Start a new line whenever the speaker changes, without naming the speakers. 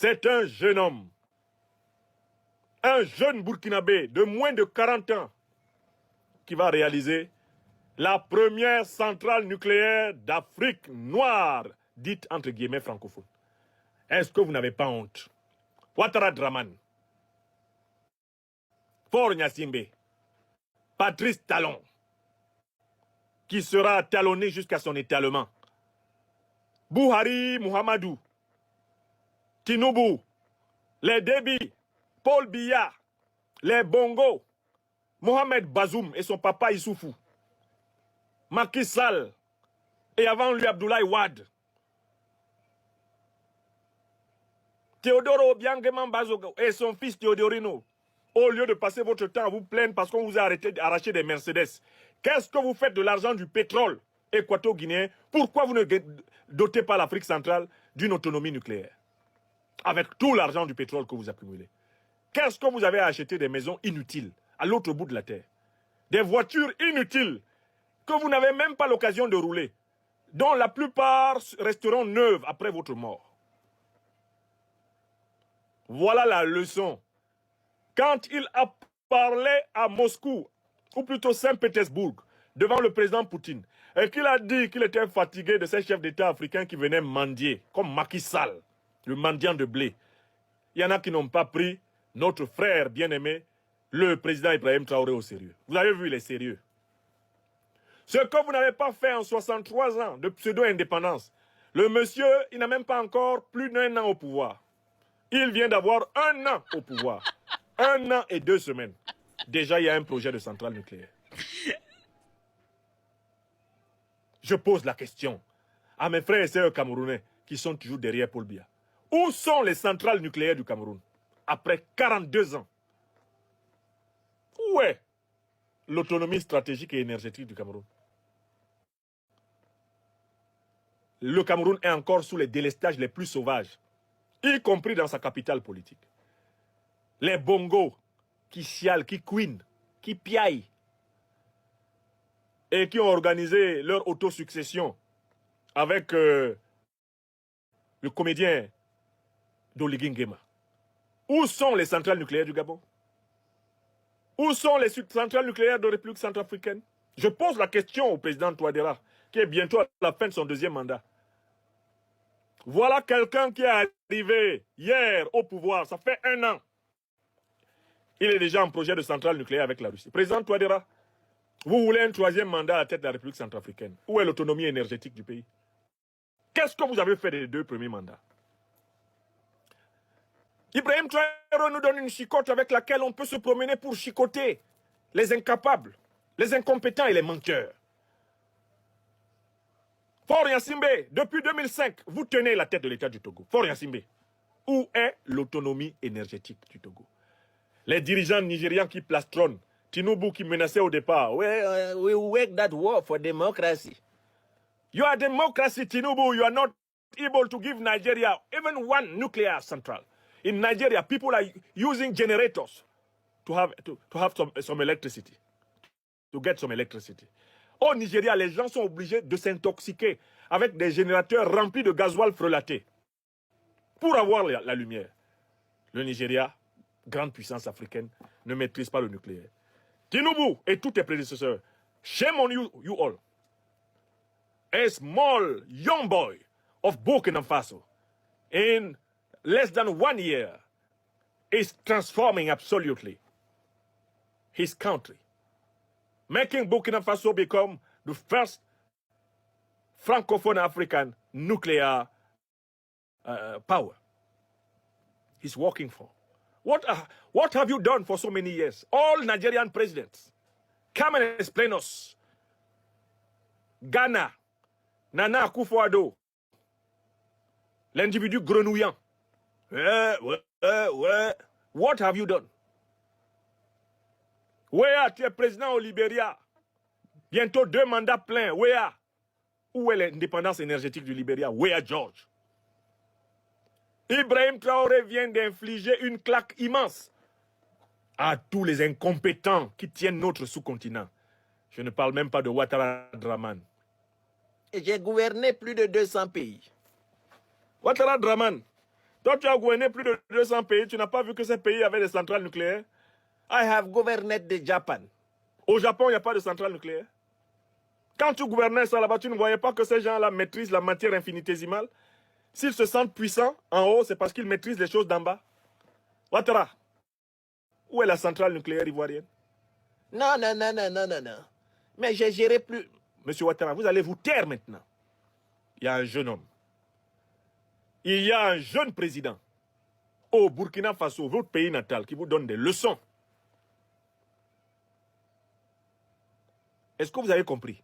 C'est un jeune homme, un jeune Burkinabé de moins de 40 ans qui va réaliser la première centrale nucléaire d'Afrique noire, dite entre guillemets francophone. Est-ce que vous n'avez pas honte? Ouattara Draman, Faure Gnassingbé, Patrice Talon, qui sera talonné jusqu'à son étalement. Buhari Muhammadu, Tinubu, les Déby, Paul Biya, les Bongo, Mohamed Bazoum et son papa Issoufou, Macky Sall et avant lui Abdoulaye Wade, Théodore Obiang Bazogo et son fils Théodorino, au lieu de passer votre temps à vous plaindre parce qu'on vous a arraché des Mercedes, qu'est-ce que vous faites de l'argent du pétrole équato-guinéen? Pourquoi vous ne dotez pas l'Afrique centrale d'une autonomie nucléaire? Avec tout l'argent du pétrole que vous accumulez. Qu'est-ce que vous avez acheté? Des maisons inutiles à l'autre bout de la terre. Des voitures inutiles que vous n'avez même pas l'occasion de rouler, dont la plupart resteront neuves après votre mort. Voilà la leçon. Quand il a parlé à Moscou, ou plutôt Saint-Pétersbourg, devant le président Poutine, et qu'il a dit qu'il était fatigué de ces chefs d'État africains qui venaient mendier, comme Macky Sall, le mendiant de blé. Il y en a qui n'ont pas pris notre frère bien-aimé, le président Ibrahim Traoré, au sérieux. Vous avez vu les sérieux. Ce que vous n'avez pas fait en 63 ans de pseudo-indépendance, le monsieur, il n'a même pas encore plus d'1 an au pouvoir. Il vient d'avoir 1 an au pouvoir. 1 an et 2 semaines. Déjà, il y a un projet de centrale nucléaire. Je pose la question à mes frères et sœurs camerounais qui sont toujours derrière Paul Biya. Où sont les centrales nucléaires du Cameroun après 42 ans? Où est l'autonomie stratégique et énergétique du Cameroun? Le Cameroun est encore sous les délestages les plus sauvages, y compris dans sa capitale politique. Les bongos qui chialent, qui couinent, qui piaillent et qui ont organisé leur autosuccession avec le comédien Doligui Nguema. Où sont les centrales nucléaires du Gabon? Où sont les centrales nucléaires de la République centrafricaine? Je pose la question au président Touadéra, qui est bientôt à la fin de son 2e mandat. Voilà quelqu'un qui est arrivé hier au pouvoir, ça fait 1 an. Il est déjà en projet de centrale nucléaire avec la Russie. Président Touadéra, vous voulez un 3e mandat à la tête de la République centrafricaine. Où est l'autonomie énergétique du pays? Qu'est-ce que vous avez fait des 2 premiers mandats? Ibrahim Traoré nous donne une chicotte avec laquelle on peut se promener pour chicoter les incapables, les incompétents et les menteurs. Faure Gnassingbé, depuis 2005, vous tenez la tête de l'État du Togo. Faure Gnassingbé, où est l'autonomie énergétique du Togo? Les dirigeants nigérians qui plastronnent, Tinubu qui menaçait au départ. We wake that war for democracy. You are democracy, Tinubu. You are not able to give Nigeria even 1 nuclear central. In Nigeria, people are using generators to have some electricity, to get some electricity. Au Nigeria, les gens sont obligés de s'intoxiquer avec des générateurs remplis de gasoil frelaté pour avoir la lumière. Le Nigeria, grande puissance africaine, ne maîtrise pas le nucléaire. Tinubu et tous tes prédécesseurs, shame on you all. A small young boy of Burkina Faso, in less than 1 year, is transforming absolutely his country, making Burkina Faso become the first Francophone African nuclear power. He's working for. What have you done for so many years? All Nigerian presidents, come and explain us. Ghana, Nana Akufo-Addo, l'individu grenouillant. What have you done? Where tu es président au Libéria? Bientôt 2 mandats pleins. Where? Où est l'indépendance énergétique du Libéria? Where, George? Ibrahim Traoré vient d'infliger une claque immense à tous les incompétents qui tiennent notre sous-continent. Je ne parle même pas de Ouattara Draman.
Et j'ai gouverné plus de 200 pays.
Ouattara Draman, Toi, tu as gouverné plus de 200 pays, tu n'as pas vu que ces pays avaient des centrales nucléaires? I have governed the Japan. Au Japon, il n'y a pas de centrale nucléaire. Quand tu gouvernais ça là-bas, tu ne voyais pas que ces gens-là maîtrisent la matière infinitésimale? S'ils se sentent puissants en haut, c'est parce qu'ils maîtrisent les choses d'en bas. Ouattara, où est la centrale nucléaire ivoirienne? Non, non, non, non, non, non, non. Mais j'ai géré plus. Monsieur Ouattara, vous allez vous taire maintenant. Il y a un jeune homme. Il y a un jeune président au Burkina Faso, votre pays natal, qui vous donne des leçons. Est-ce que vous avez compris?